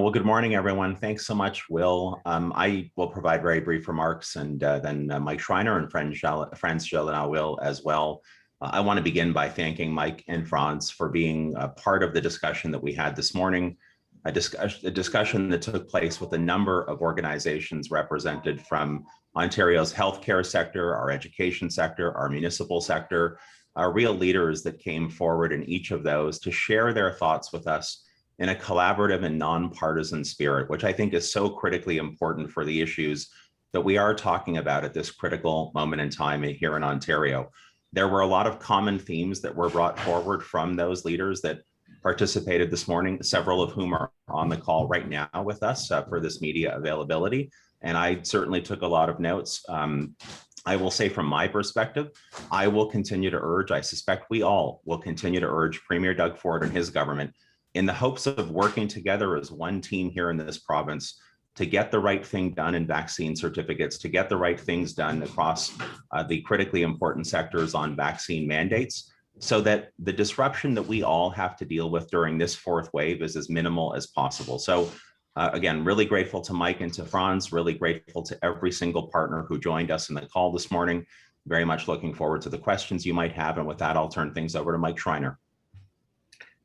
Well, good morning, everyone. Thanks so much, Will. I will provide very brief remarks, and then Mike Schreiner and Franz Gélinas will as well. I want to begin by thanking Mike and Franz for being a part of the discussion that we had this morning, a discussion that took place with a number of organizations represented from Ontario's healthcare sector, our education sector, our municipal sector, real leaders that came forward in each of those to share their thoughts with us in a collaborative and nonpartisan spirit, which I think is so critically important for the issues that we are talking about at this critical moment in time here in Ontario. There were a lot of common themes that were brought forward from those leaders that participated this morning, several of whom are on the call right now with us for this media availability. And I certainly took a lot of notes. I will say from my perspective, I will continue to urge, I suspect we all will continue to urge Premier Doug Ford and his government in the hopes of working together as one team here in this province to get the right thing done in vaccine certificates, to get the right things done across the critically important sectors on vaccine mandates, so that the disruption that we all have to deal with during this fourth wave is as minimal as possible. So again, really grateful to Mike and to Franz, really grateful to every single partner who joined us in the call this morning. Very much looking forward to the questions you might have. And with that, I'll turn things over to Mike Schreiner.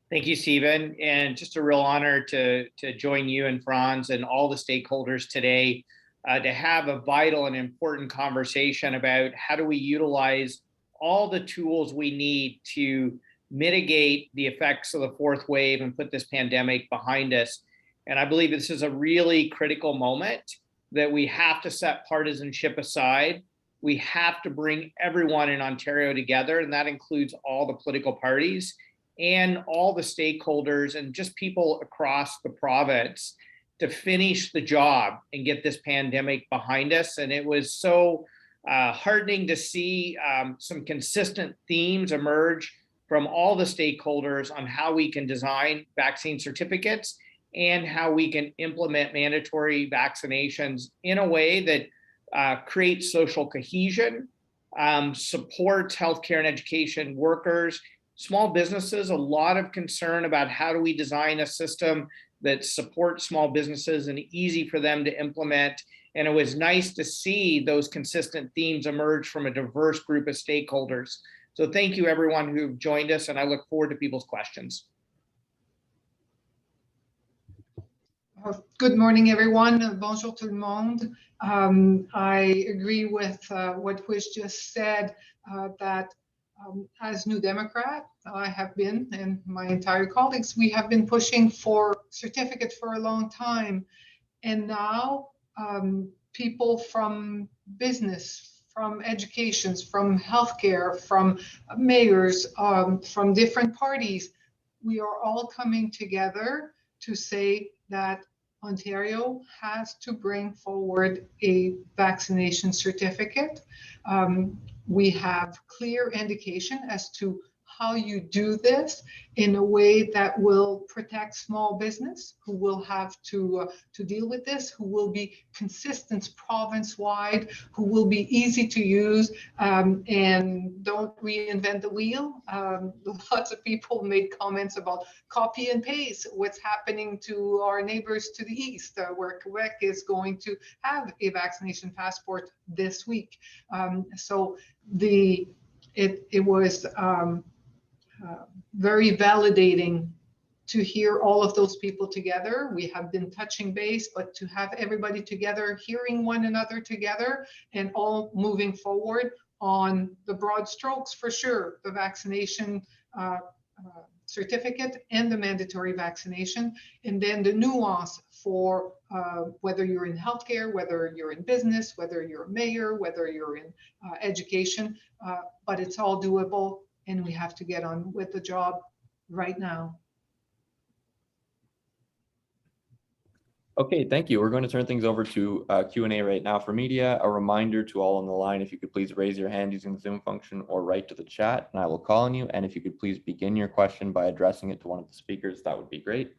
Thank you, Stephen, and just a real honor to join you and Franz and all the stakeholders today to have a vital and important conversation about how do we utilize all the tools we need to mitigate the effects of the fourth wave and put this pandemic behind us. And I believe this is a really critical moment that we have to set partisanship aside. We have to bring everyone in Ontario together, and that includes all the political parties and all the stakeholders and just people across the province to finish the job and get this pandemic behind us. And it was so heartening to see some consistent themes emerge from all the stakeholders on how we can design vaccine certificates and how we can implement mandatory vaccinations in a way that creates social cohesion, supports healthcare and education workers, small businesses, a lot of concern about how do we design a system that supports small businesses and easy for them to implement. And it was nice to see those consistent themes emerge from a diverse group of stakeholders. So thank you everyone who joined us, and I look forward to people's questions. Good morning, everyone. Bonjour tout le monde. I agree with what was just said, that as New Democrat, I have been, and my entire colleagues, we have been pushing for certificates for a long time. And now people from business, from educations, from healthcare, from mayors, from different parties, we are all coming together to say that Ontario has to bring forward a vaccination certificate. We have clear indication as to how you do this in a way that will protect small business who will have to deal with this, who will be consistent province-wide, who will be easy to use, and don't reinvent the wheel. Lots of people made comments about copy and paste, what's happening to our neighbors to the east, where Quebec is going to have a vaccination passport this week. So it was very validating to hear all of those people together. We have been touching base, but to have everybody together, hearing one another together, and all moving forward on the broad strokes, for sure, the vaccination certificate and the mandatory vaccination, and then the nuance for whether you're in healthcare, whether you're in business, whether you're a mayor, whether you're in education, but it's all doable, and we have to get on with the job right now. Okay, thank you. We're going to turn things over to Q&A right now for media. A reminder to all on the line, if you could please raise your hand using the Zoom function or write to the chat, and I will call on you. And if you could please begin your question by addressing it to one of the speakers, that would be great.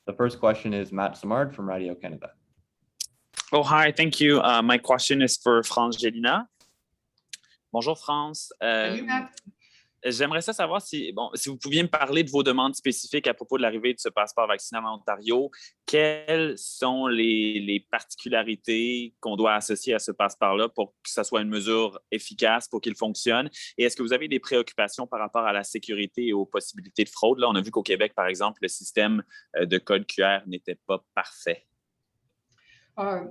The first question is Matt Samard from Radio Canada. Oh, hi, thank you. My question is for Franz Gélinas. Bonjour, Franz. Salut, Matt. J'aimerais savoir si vous pouviez me parler de vos demandes spécifiques à propos de l'arrivée de ce passeport vaccinal en Ontario quelles sont les particularités qu'on doit associer à ce passe-part-là pour que ça soit une mesure efficace, pour qu'il fonctionne? Et est-ce que vous avez des préoccupations par rapport à la sécurité et aux possibilités de fraude? Là, on a vu qu'au Québec, par exemple, le système de code QR n'était pas parfait.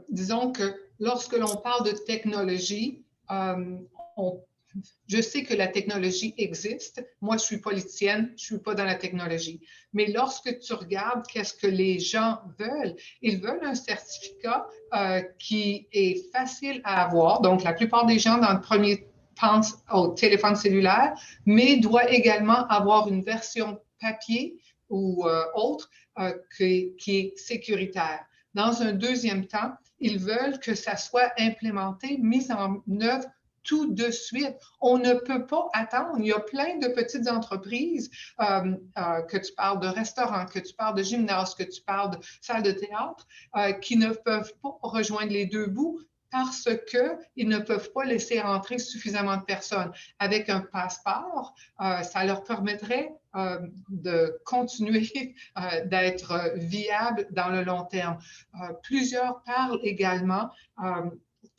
Disons que lorsque l'on parle de technologie, je sais que la technologie existe. Moi, je suis politicienne, je ne suis pas dans la technologie. Mais lorsque tu regardes qu'est-ce que les gens veulent, ils veulent un certificat qui est facile à avoir. Donc, la plupart des gens, dans le premier, pensent au téléphone cellulaire, mais doit également avoir une version papier ou autre qui est sécuritaire. Dans un deuxième temps, ils veulent que ça soit implémenté, mis en œuvre tout de suite. On ne peut pas attendre. Il y a plein de petites entreprises, que tu parles de restaurants, que tu parles de gymnase, que tu parles de salles de théâtre, qui ne peuvent pas rejoindre les deux bouts parce qu'ils ne peuvent pas laisser entrer suffisamment de personnes. Avec un passeport, ça leur permettrait de continuer d'être viable dans le long terme. Plusieurs parlent également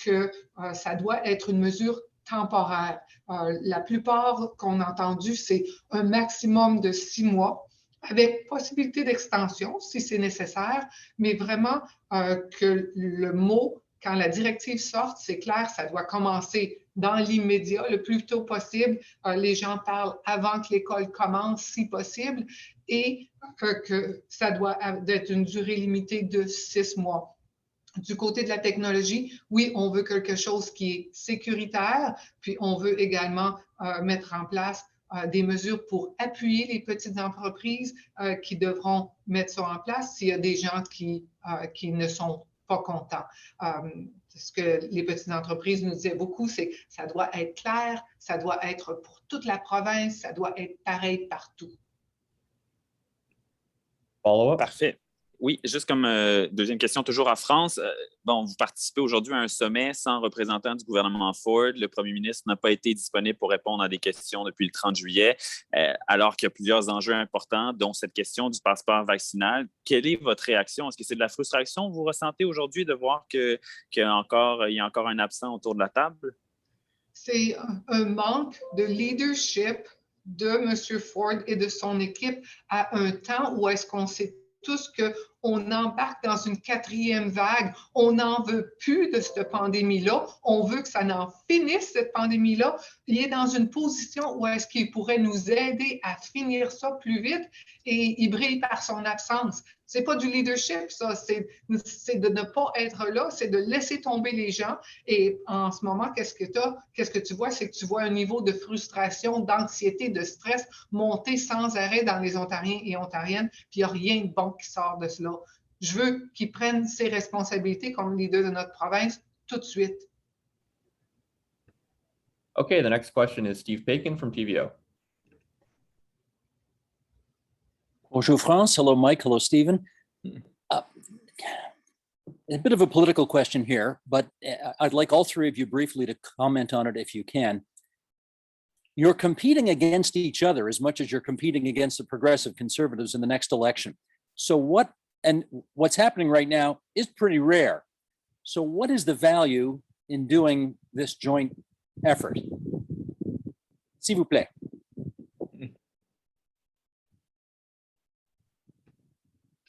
que ça doit être une mesure temporaire. La plupart qu'on a entendu, c'est un maximum de 6 mois, avec possibilité d'extension si c'est nécessaire, mais vraiment que le mot, quand la directive sorte, c'est clair, ça doit commencer dans l'immédiat, le plus tôt possible. Les gens parlent avant que l'école commence, si possible, et que ça doit être une durée limitée de 6 mois. Du côté de la technologie, oui, on veut quelque chose qui est sécuritaire, puis on veut également mettre en place des mesures pour appuyer les petites entreprises qui devront mettre ça en place s'il y a des gens qui ne sont pas contents. Ce que les petites entreprises nous disaient beaucoup, c'est que ça doit être clair, ça doit être pour toute la province, ça doit être pareil partout. Follow-up? Parfait. Oui, juste comme deuxième question, toujours en France. Bon, vous participez aujourd'hui à un sommet sans représentant du gouvernement Ford. Le premier ministre n'a pas été disponible pour répondre à des questions depuis le 30 juillet, alors qu'il y a plusieurs enjeux importants, dont cette question du passeport vaccinal. Quelle est votre réaction? Est-ce que c'est de la frustration que vous ressentez aujourd'hui de voir qu'il y a encore un absent autour de la table? C'est un manque de leadership de M. Ford et de son équipe à un temps où est-ce qu'on sait tous qu'on embarque dans une 4e vague. On n'en veut plus de cette pandémie-là. On veut que ça n'en finisse, cette pandémie-là. Il est dans une position où est-ce qu'il pourrait nous aider à finir ça plus vite et il brille par son absence. C'est pas du leadership, ça. C'est de ne pas être là, c'est de laisser tomber les gens. Et en ce moment, qu'est-ce que tu vois? C'est que tu vois un niveau de frustration, d'anxiété, de stress monter sans arrêt dans les Ontariens et Ontariennes, puis il n'y a rien de bon qui sort de cela. Je veux qu'ils prennent ses responsabilités comme leader de notre province tout de suite. Okay, the next question is Steve Bacon from TVO. Bonjour France. Hello, Mike. Hello, Stephen. A bit of a political question here, but I'd like all three of you briefly to comment on it if you can. You're competing against each other as much as you're competing against the progressive conservatives in the next election. So what's happening right now is pretty rare. So what is the value in doing this joint effort? S'il vous plaît.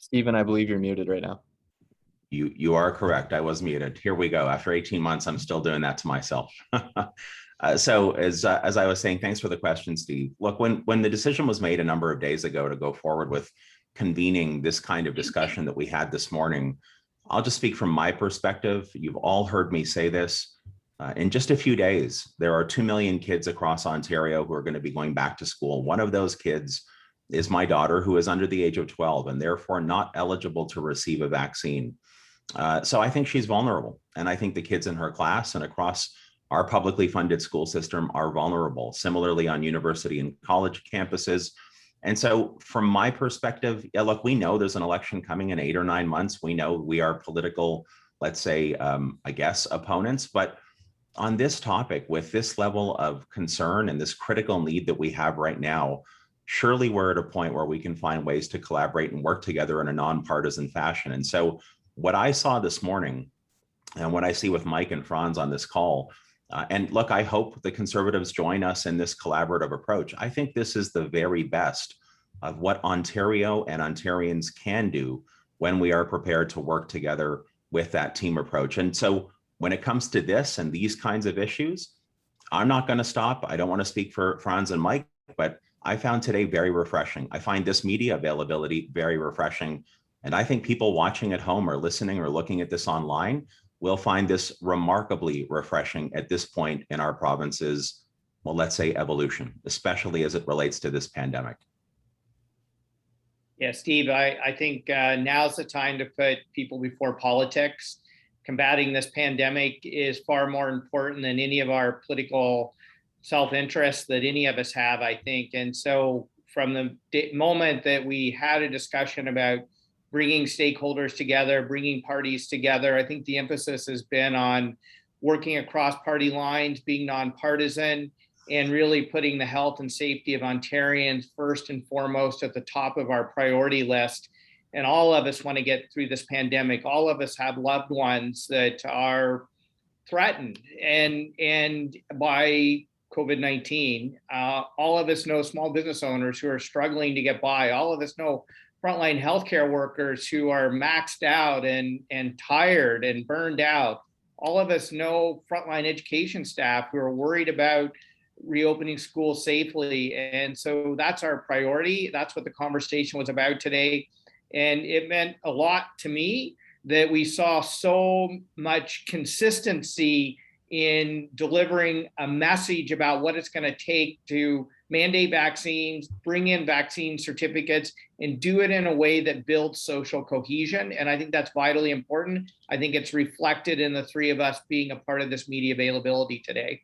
Stephen, I believe you're muted right now. You are correct. I was muted. Here we go. After 18 months, I'm still doing that to myself. So as I was saying, thanks for the question, Steve. Look, when the decision was made a number of days ago to go forward with convening this kind of discussion that we had this morning, I'll just speak from my perspective. You've all heard me say this. In just a few days, there are 2 million kids across Ontario who are going to be going back to school. One of those kids is my daughter, who is under the age of 12 and therefore not eligible to receive a vaccine. So I think she's vulnerable. And I think the kids in her class and across our publicly funded school system are vulnerable, similarly on university and college campuses. And so from my perspective, yeah, look, we know there's an election coming in 8 or 9 months. We know we are political, let's say, I guess, opponents. But on this topic, with this level of concern and this critical need that we have right now, surely we're at a point where we can find ways to collaborate and work together in a nonpartisan fashion. And so what I saw this morning and what I see with Mike and Franz on this call, and look, I hope the Conservatives join us in this collaborative approach. I think this is the very best of what Ontario and Ontarians can do when we are prepared to work together with that team approach. And so when it comes to this and these kinds of issues, I'm not going to stop. I don't want to speak for Franz and Mike, but I found today very refreshing. I find this media availability very refreshing. And I think people watching at home or listening or looking at this online will find this remarkably refreshing at this point in our province's, well, let's say evolution, especially as it relates to this pandemic. Yeah, Steve, I think now's the time to put people before politics. Combating this pandemic is far more important than any of our political self-interest that any of us have, I think. And so from the moment that we had a discussion about bringing stakeholders together, bringing parties together, I think the emphasis has been on working across party lines, being nonpartisan, and really putting the health and safety of Ontarians first and foremost at the top of our priority list. And all of us want to get through this pandemic. All of us have loved ones that are threatened and by COVID-19. All of us know small business owners who are struggling to get by. All of us know frontline healthcare workers who are maxed out and tired and burned out. All of us know frontline education staff who are worried about reopening schools safely. And so that's our priority. That's what the conversation was about today. And it meant a lot to me that we saw so much consistency in delivering a message about what it's going to take to mandate vaccines, bring in vaccine certificates, and do it in a way that builds social cohesion. And I think that's vitally important. I think it's reflected in the three of us being a part of this media availability today.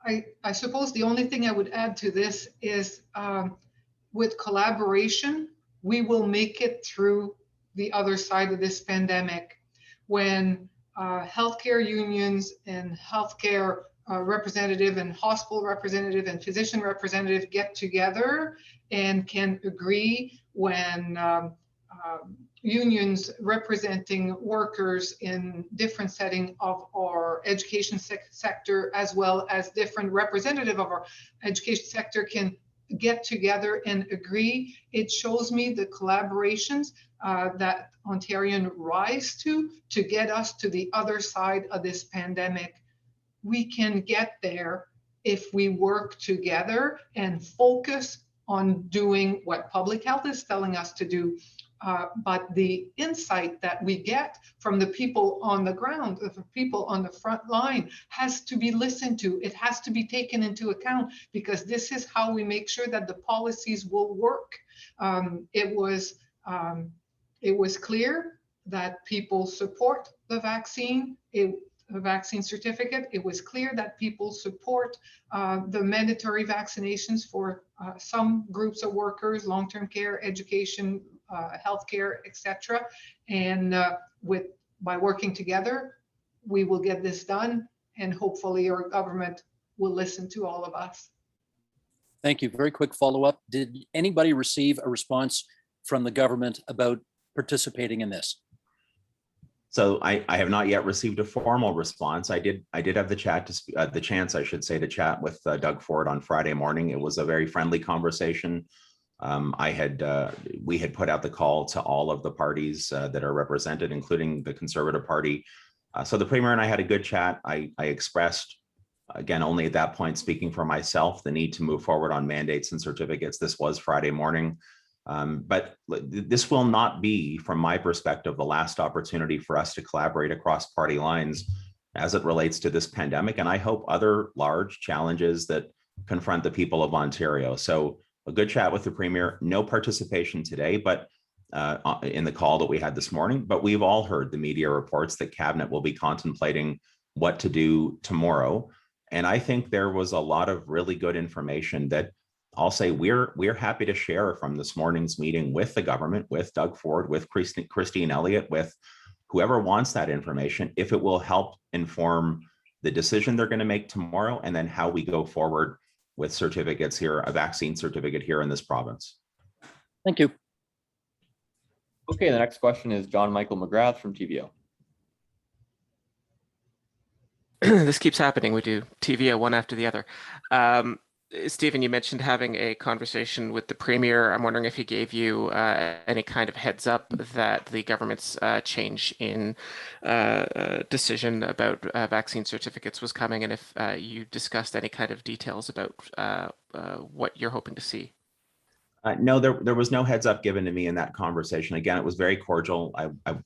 I suppose the only thing I would add to this is with collaboration, we will make it through the other side of this pandemic. When healthcare unions and healthcare representative and hospital representative and physician representative get together and can agree, when unions representing workers in different setting of our education sector, as well as different representative of our education sector, can get together and agree, it shows me the collaborations that Ontarians rise to get us to the other side of this pandemic. We can get there if we work together and focus on doing what public health is telling us to do. But the insight that we get from the people on the ground, the people on the front line, has to be listened to. It has to be taken into account, because this is how we make sure that the policies will work. It was clear that people support the vaccine. A vaccine certificate. It was clear that people support the mandatory vaccinations for some groups of workers, long-term care, education, healthcare, etc. And by working together, we will get this done, and hopefully our government will listen to all of us. Thank you. Very quick follow-up. Did anybody receive a response from the government about participating in this? So I have not yet received a formal response. I did have the chance, I should say, to chat with Doug Ford on Friday morning. It was a very friendly conversation. We had put out the call to all of the parties that are represented, including the Conservative Party. So the Premier and I had a good chat. I expressed, again, only at that point, speaking for myself, the need to move forward on mandates and certificates. This was Friday morning. But this will not be, from my perspective, the last opportunity for us to collaborate across party lines as it relates to this pandemic, and I hope other large challenges that confront the people of Ontario. So a good chat with the Premier, no participation today, but in the call that we had this morning, but we've all heard the media reports that Cabinet will be contemplating what to do tomorrow. And I think there was a lot of really good information that I'll say we're happy to share from this morning's meeting with the government, with Doug Ford, with Christine Elliott, with whoever wants that information, if it will help inform the decision they're going to make tomorrow, and then how we go forward with certificates here, a vaccine certificate here in this province. Thank you. Okay, the next question is John Michael McGrath from TVO. This keeps happening. We do TVO one after the other. Stephen, you mentioned having a conversation with the Premier. I'm wondering if he gave you any kind of heads up that the government's change in decision about vaccine certificates was coming, and if you discussed any kind of details about what you're hoping to see. No, there was no heads up given to me in that conversation. Again, it was very cordial.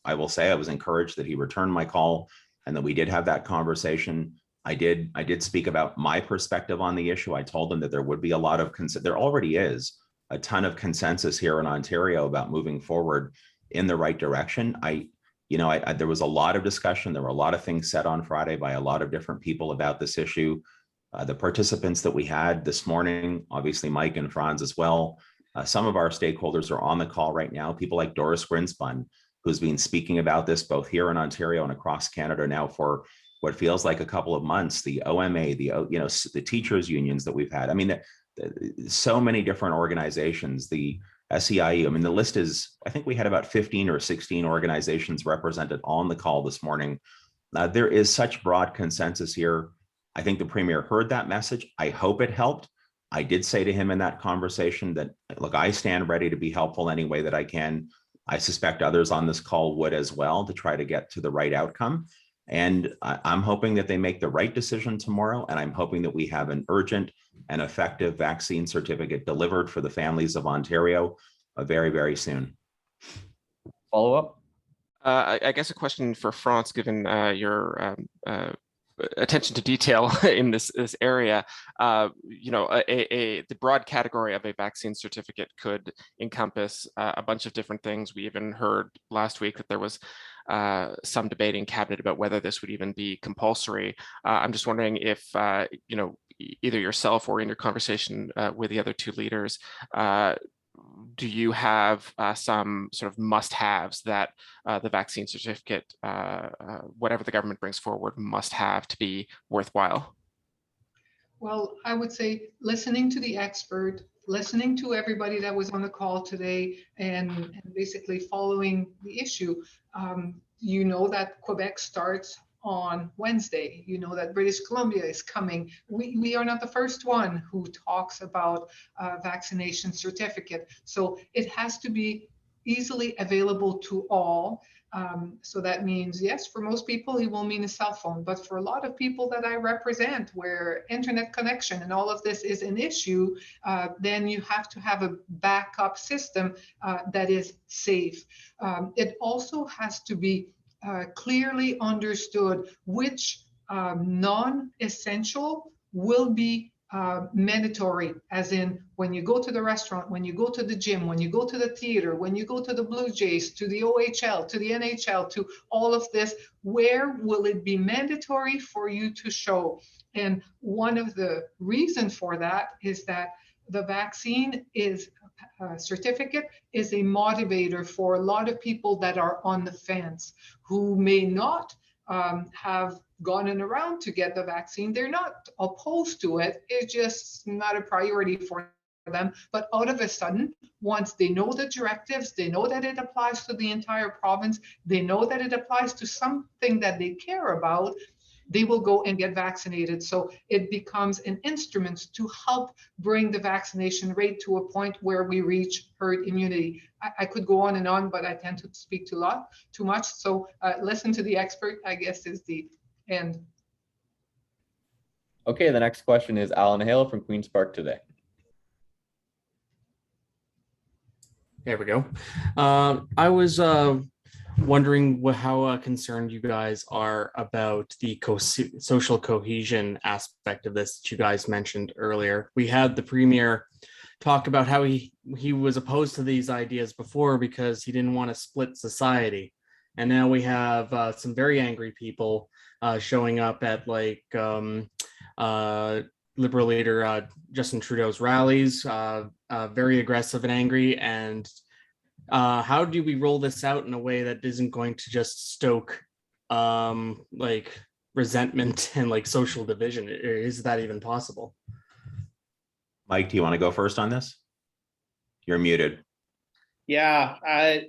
I will say I was encouraged that he returned my call and that we did have that conversation. I did speak about my perspective on the issue. I told them that there would be a lot of there already is a ton of consensus here in Ontario about moving forward in the right direction. There was a lot of discussion. There were a lot of things said on Friday by a lot of different people about this issue. The participants that we had this morning, obviously Mike and Franz as well. Some of our stakeholders are on the call right now. People like Doris Grinspun, who's been speaking about this both here in Ontario and across Canada now for what feels like a couple of months. The OMA, the teachers unions that we've had. I mean, so many different organizations. The SEIU. I mean, the list is. I think we had about 15 or 16 organizations represented on the call this morning. There is such broad consensus here. I think the Premier heard that message. I hope it helped. I did say to him in that conversation that, look, I stand ready to be helpful any way that I can. I suspect others on this call would as well, to try to get to the right outcome. And I'm hoping that they make the right decision tomorrow. And I'm hoping that we have an urgent and effective vaccine certificate delivered for the families of Ontario very, very soon. Follow up? I guess a question for Franz, given your attention to detail in this area. The broad category of a vaccine certificate could encompass a bunch of different things. We even heard last week that there was some debate in cabinet about whether this would even be compulsory. I'm just wondering if either yourself or in your conversation with the other two leaders, do you have some sort of must-haves that the vaccine certificate, whatever the government brings forward, must have to be worthwhile? Well, I would say listening to the expert, listening to everybody that was on the call today, and basically following the issue. You know that Quebec starts on Wednesday. You know that British Columbia is coming. We are not the first one who talks about vaccination certificate. So it has to be easily available to all. So that means, yes, for most people, it will mean a cell phone. But for a lot of people that I represent, where internet connection and all of this is an issue, then you have to have a backup system that is safe. It also has to be clearly understood which non-essential will be mandatory, as in when you go to the restaurant, when you go to the gym, when you go to the theater, when you go to the Blue Jays, to the OHL, to the NHL, to all of this, where will it be mandatory for you to show? And one of the reasons for that is that the vaccine certificate is a motivator for a lot of people that are on the fence, who may not have gone around to get the vaccine. They're not opposed to it. It's just not a priority for them. But out of a sudden, once they know the directives, they know that it applies to the entire province, they know that it applies to something that they care about, they will go and get vaccinated. So it becomes an instrument to help bring the vaccination rate to a point where we reach herd immunity. I could go on and on, but I tend to speak too much. So listen to the expert, I guess, is the end. Okay, the next question is Alan Hale from Queen's Park Today. There we go. I was wondering how concerned you guys are about the social cohesion aspect of this that you guys mentioned earlier. We had the Premier talk about how he was opposed to these ideas before because he didn't want to split society. And now we have some very angry people showing up at Liberal leader Justin Trudeau's rallies, very aggressive and angry. And how do we roll this out in a way that isn't going to just stoke resentment and social division? Is that even possible? Mike, do you want to go first on this? You're muted. Yeah,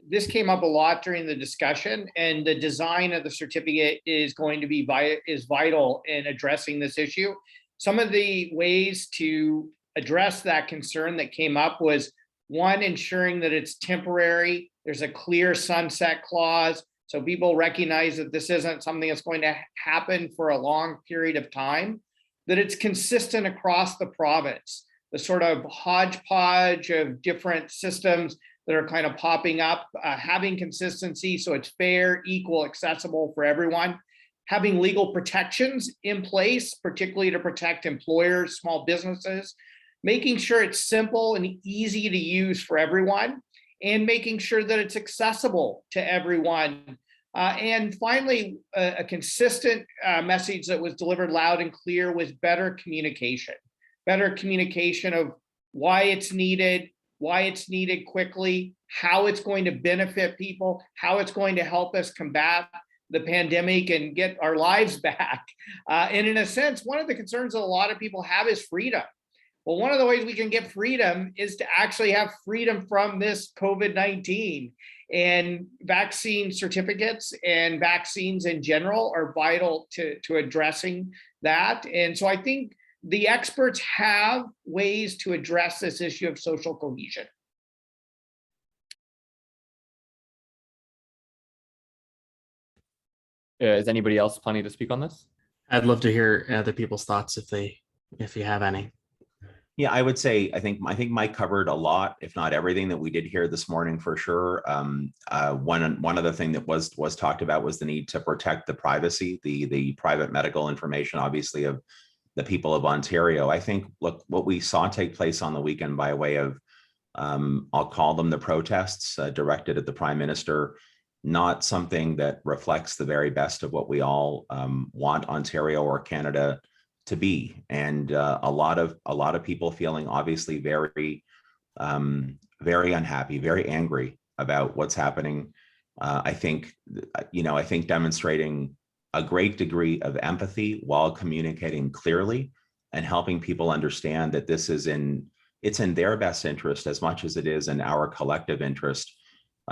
this came up a lot during the discussion, and the design of the certificate is going to be vital in addressing this issue. Some of the ways to address that concern that came up was, one, ensuring that it's temporary. There's a clear sunset clause, so people recognize that this isn't something that's going to happen for a long period of time, that it's consistent across the province. The sort of hodgepodge of different systems that are kind of popping up, having consistency so it's fair, equal, accessible for everyone, having legal protections in place, particularly to protect employers, small businesses, making sure it's simple and easy to use for everyone, and making sure that it's accessible to everyone. And finally, a consistent message that was delivered loud and clear was better communication of why it's needed quickly, how it's going to benefit people, how it's going to help us combat the pandemic and get our lives back. And in a sense, one of the concerns that a lot of people have is freedom. Well, one of the ways we can get freedom is to actually have freedom from this COVID-19. And vaccine certificates and vaccines in general are vital to addressing that. And so I think the experts have ways to address this issue of social cohesion. Is anybody else planning to speak on this? I'd love to hear other people's thoughts if you have any. Yeah, I would say I think Mike covered a lot, if not everything, that we did hear this morning for sure. One other thing that was talked about was the need to protect the privacy, the private medical information, obviously, of the people of Ontario. I think, look, what we saw take place on the weekend by way of, I'll call them the protests directed at the Prime Minister, not something that reflects the very best of what we all want Ontario or Canada to be. And a lot of people feeling obviously very unhappy, very angry about what's happening. I think demonstrating a great degree of empathy while communicating clearly and helping people understand that this is it's in their best interest as much as it is in our collective interest.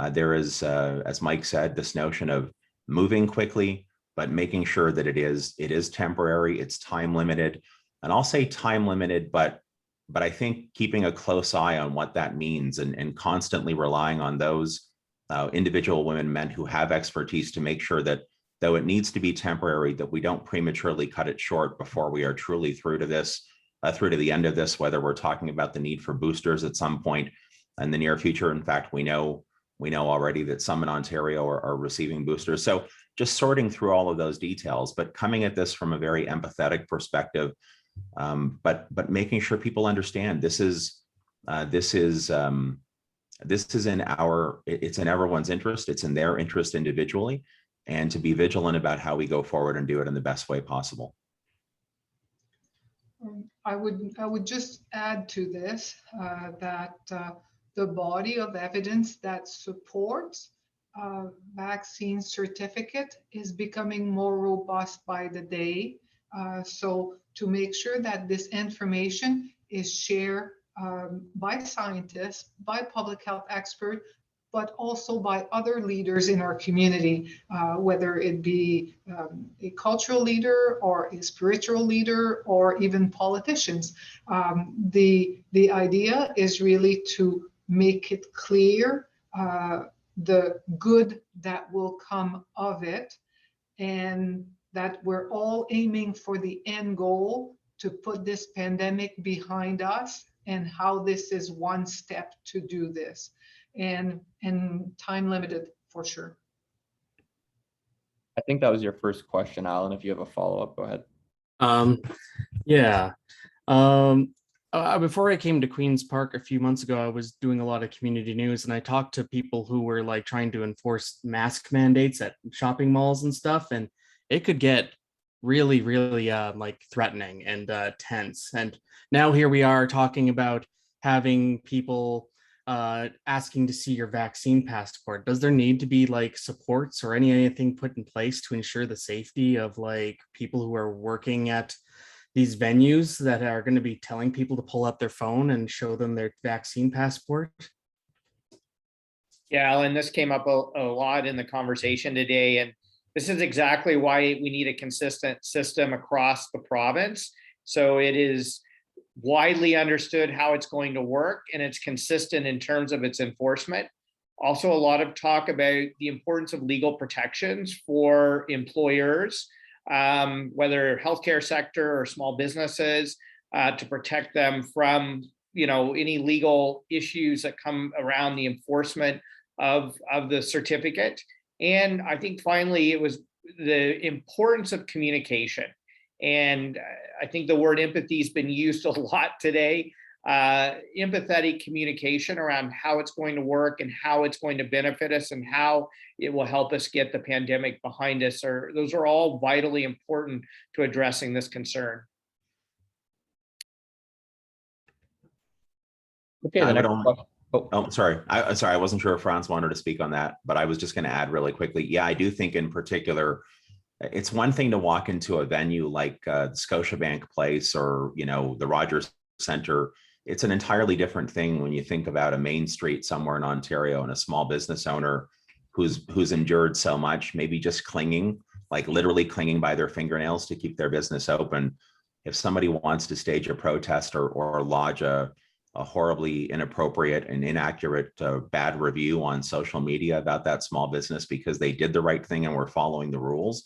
There is, as Mike said, this notion of moving quickly, but making sure that it is temporary, it's time limited. And I'll say time limited, but I think keeping a close eye on what that means and constantly relying on those individual women, men who have expertise to make sure that though it needs to be temporary, that we don't prematurely cut it short before we are truly through to this, through to the end of this, whether we're talking about the need for boosters at some point in the near future. In fact, we know already that some in Ontario are receiving boosters. So just sorting through all of those details, but coming at this from a very empathetic perspective, but making sure people understand this is in everyone's interest. It's in their interest individually, and to be vigilant about how we go forward and do it in the best way possible. I would just add to this that the body of evidence that supports vaccine certificate is becoming more robust by the day. So to make sure that this information is shared by scientists, by public health experts, but also by other leaders in our community, whether it be a cultural leader or a spiritual leader or even politicians. The idea is really to make it clear the good that will come of it, and that we're all aiming for the end goal to put this pandemic behind us, and how this is one step to do this, and time limited for sure. I think that was your first question, Alan. If you have a follow-up, go ahead. Yeah. Before I came to Queen's Park a few months ago, I was doing a lot of community news, and I talked to people who were like trying to enforce mask mandates at shopping malls and stuff, and it could get really like threatening and tense. And now here we are talking about having people asking to see your vaccine passport. Does there need to be like supports or anything put in place to ensure the safety of like people who are working at these venues that are going to be telling people to pull up their phone and show them their vaccine passport? Yeah, Alan, this came up a lot in the conversation today, and this is exactly why we need a consistent system across the province. So it is widely understood how it's going to work, and it's consistent in terms of its enforcement. Also, a lot of talk about the importance of legal protections for employers, whether healthcare sector or small businesses, to protect them from any legal issues that come around the enforcement of the certificate. And I think finally it was the importance of communication. And I think the word empathy has been used a lot today. Empathetic communication around how it's going to work and how it's going to benefit us and how it will help us get the pandemic behind us. Those are all vitally important to addressing this concern. Okay, the next question. Oh, sorry. I wasn't sure if Franz wanted to speak on that, but I was just going to add really quickly. Yeah, I do think in particular, it's one thing to walk into a venue like Scotiabank Place or, the Rogers Center. It's an entirely different thing when you think about a main street somewhere in Ontario and a small business owner who's endured so much, maybe just clinging, like literally clinging by their fingernails to keep their business open. If somebody wants to stage a protest or lodge a horribly inappropriate and inaccurate bad review on social media about that small business because they did the right thing and were following the rules,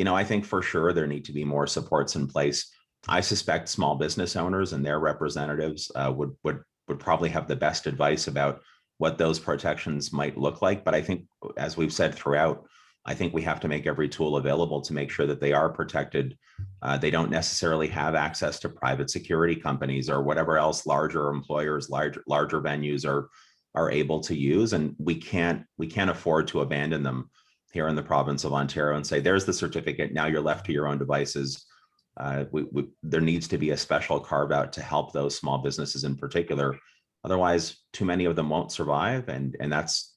I think for sure there need to be more supports in place. I suspect small business owners and their representatives would probably have the best advice about what those protections might look like. But I think, as we've said throughout, I think we have to make every tool available to make sure that they are protected. They don't necessarily have access to private security companies or whatever else larger employers, larger venues are able to use, and we can't afford to abandon them here in the province of Ontario and say, there's the certificate, now you're left to your own devices. There needs to be a special carve out to help those small businesses in particular. Otherwise, too many of them won't survive, and that's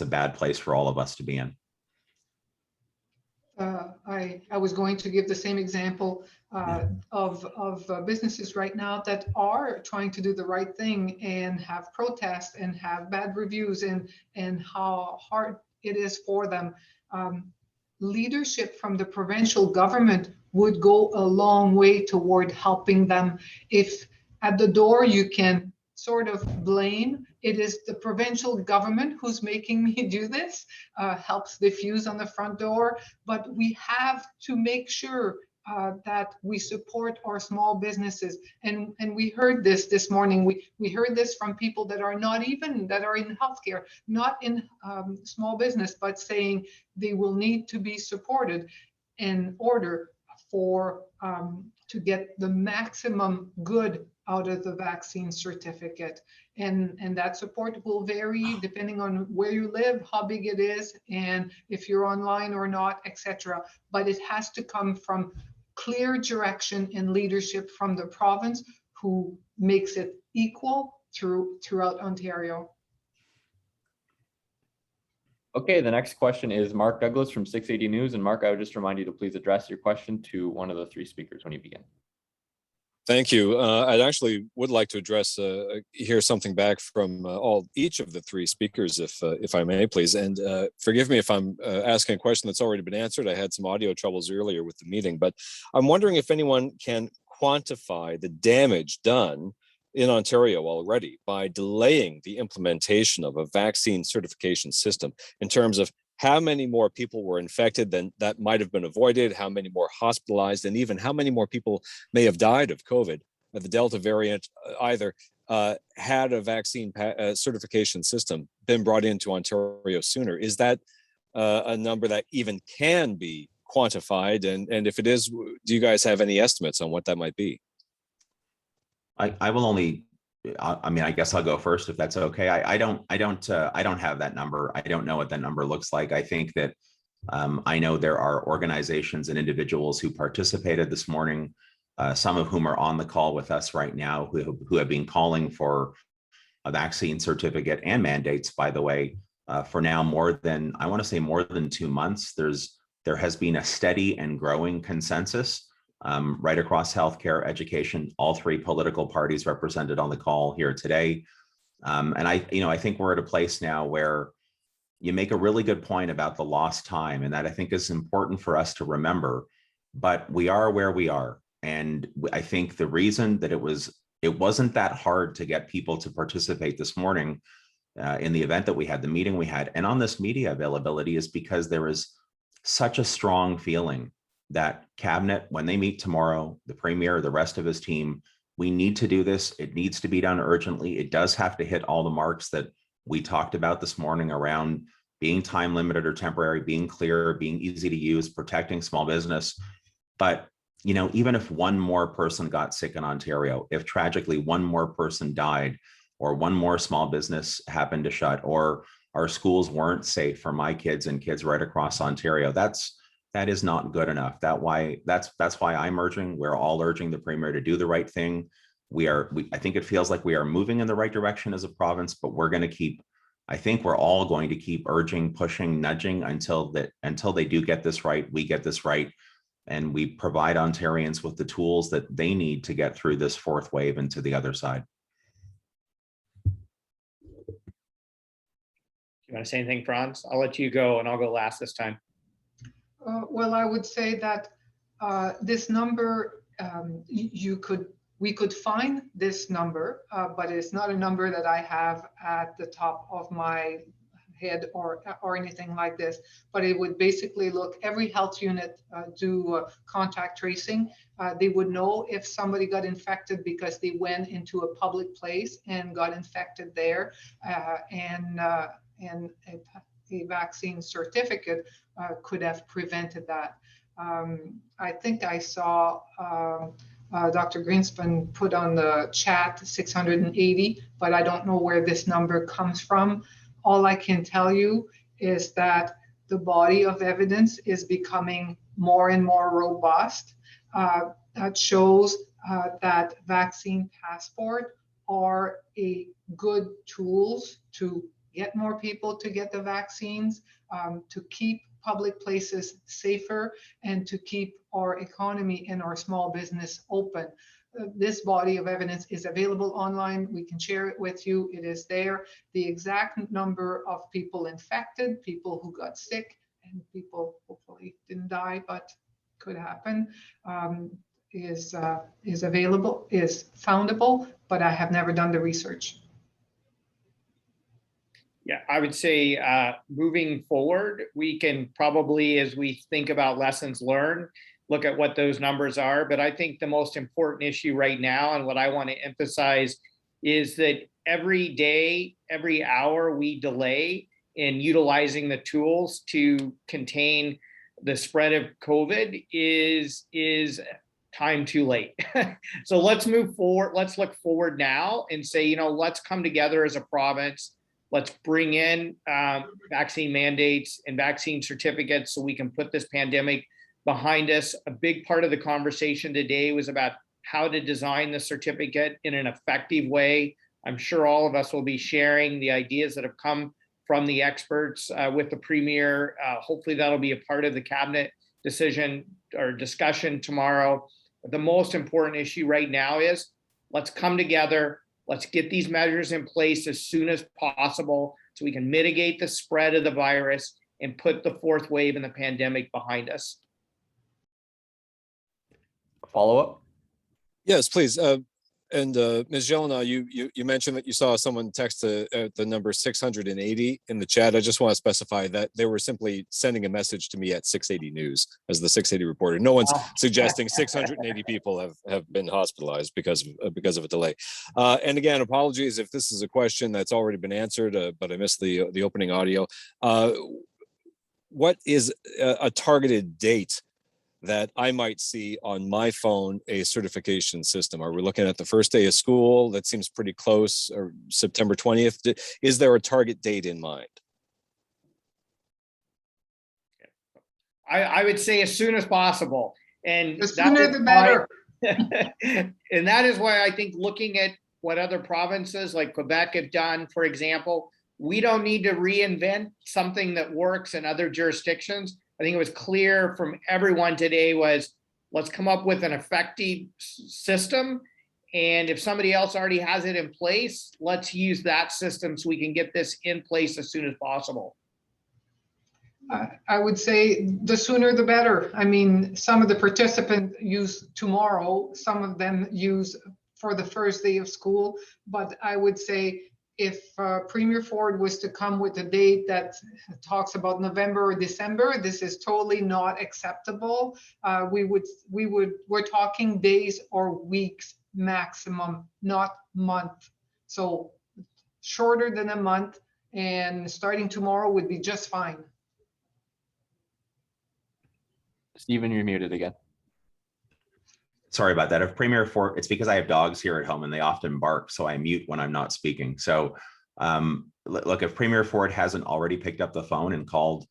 a bad place for all of us to be in. I was going to give the same example of businesses right now that are trying to do the right thing and have protests and have bad reviews and how hard it is for them. Leadership from the provincial government would go a long way toward helping them. If at the door you can sort of blame, it is the provincial government who's making me do this, helps diffuse on the front door, but we have to make sure that we support our small businesses. And we heard this morning. We heard this from people that are in healthcare, not in small business, but saying they will need to be supported in order for to get the maximum good out of the vaccine certificate. And that support will vary depending on where you live, how big it is, and if you're online or not, etc. But it has to come from clear direction and leadership from the province, who makes it equal throughout Ontario. Okay, the next question is Mark Douglas from 680 News. And Mark, I would just remind you to please address your question to one of the three speakers when you begin. Thank you. I actually would like to hear something back from each of the three speakers, if I may, please. And forgive me if I'm asking a question that's already been answered. I had some audio troubles earlier with the meeting, but I'm wondering if anyone can quantify the damage done in Ontario already by delaying the implementation of a vaccine certification system in terms of how many more people were infected than that might have been avoided, how many more hospitalized, and even how many more people may have died of COVID. The Delta variant either had a vaccine certification system been brought into Ontario sooner. Is that a number that even can be quantified? And if it is, do you guys have any estimates on what that might be? I will only, I mean, I guess I'll go first if that's okay. I don't have that number. I don't know what that number looks like. I think that I know there are organizations and individuals who participated this morning, some of whom are on the call with us right now, who have been calling for a vaccine certificate and mandates, by the way, for now more than 2 months. There has been a steady and growing consensus right across healthcare, education, all three political parties represented on the call here today. And I think we're at a place now where you make a really good point about the lost time, and that I think is important for us to remember. But we are where we are, and I think the reason that it wasn't that hard to get people to participate this morning in the event that we had, the meeting we had, and on this media availability, is because there is such a strong feeling that cabinet, when they meet tomorrow, the premier, the rest of his team, we need to do this. It needs to be done urgently. It does have to hit all the marks that we talked about this morning around being time limited or temporary, being clear, being easy to use, protecting small business. But even if one more person got sick in Ontario, if tragically one more person died, or one more small business happened to shut, or our schools weren't safe for my kids and kids right across Ontario, that is not good enough. That's why I'm urging, we're all urging the premier to do the right thing. I think it feels like we are moving in the right direction as a province, but I think we're all going to keep urging, pushing, nudging until they do get this right, we get this right, and we provide Ontarians with the tools that they need to get through this fourth wave and to the other side. You want to say anything, Franz? I'll let you go, and I'll go last this time. Well, I would say that this number, we could find this number, but it's not a number that I have at the top of my head or anything like this. But it would basically look, every health unit do contact tracing. They would know if somebody got infected because they went into a public place and got infected there, and a vaccine certificate could have prevented that. I think I saw Dr. Greenspan put on the chat 680, but I don't know where this number comes from. All I can tell you is that the body of evidence is becoming more and more robust. That shows that vaccine passport are a good tools to get more people to get the vaccines, to keep public places safer, and to keep our economy and our small business open. This body of evidence is available online. We can share it with you. It is there. The exact number of people infected, people who got sick, and people hopefully didn't die, but could happen, is available, is foundable, but I have never done the research. Yeah, I would say moving forward, we can probably, as we think about lessons learned, look at what those numbers are. But I think the most important issue right now, and what I want to emphasize, is that every day, every hour we delay in utilizing the tools to contain the spread of COVID is time too late. So let's move forward. Let's look forward now and say, let's come together as a province. Let's bring in vaccine mandates and vaccine certificates so we can put this pandemic behind us. A big part of the conversation today was about how to design the certificate in an effective way. I'm sure all of us will be sharing the ideas that have come from the experts with the premier. Hopefully that'll be a part of the cabinet decision or discussion tomorrow. But the most important issue right now is let's come together. Let's get these measures in place as soon as possible so we can mitigate the spread of the virus and put the fourth wave in the pandemic behind us. Follow-up? Yes, please. And Ms. Gélinas, you mentioned that you saw someone text the number 680 in the chat. I just want to specify that they were simply sending a message to me at 680 News as the 680 reporter. No one's suggesting 680 people have been hospitalized because of a delay. And again, apologies if this is a question that's already been answered, but I missed the opening audio. What is a targeted date that I might see on my phone a certification system? Are we looking at the first day of school? That seems pretty close, or September 20th. Is there a target date in mind? I would say as soon as possible. And the sooner the better. And that is why I think looking at what other provinces like Quebec have done, for example, we don't need to reinvent something that works in other jurisdictions. I think it was clear from everyone today was Let's come up with an effective system. And if somebody else already has it in place, let's use that system so we can get this in place as soon as possible. I would say the sooner the better. I mean, some of the participants use tomorrow, some of them use for the first day of school. But I would say if Premier Ford was to come with a date that talks about November or December, this is totally not acceptable. We're talking days or weeks maximum, not month. So shorter than a month, and starting tomorrow would be just fine. Stephen, you're muted again. Sorry about that. If Premier Ford, it's because I have dogs here at home and they often bark, so I mute when I'm not speaking. So look, if Premier Ford hasn't already picked up the phone and called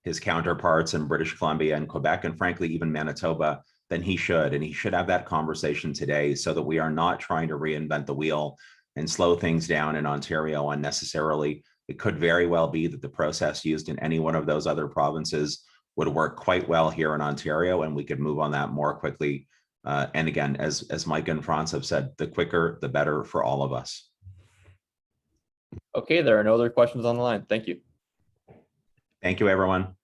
his counterparts in British Columbia and Quebec, and frankly, even Manitoba, then he should. And he should have that conversation today so that we are not trying to reinvent the wheel and slow things down in Ontario unnecessarily. It could very well be that the process used in any one of those other provinces would work quite well here in Ontario, and we could move on that more quickly. And again, as Mike and Franz have said, the quicker, the better for all of us. Okay, there are no other questions on the line. Thank you. Thank you, everyone.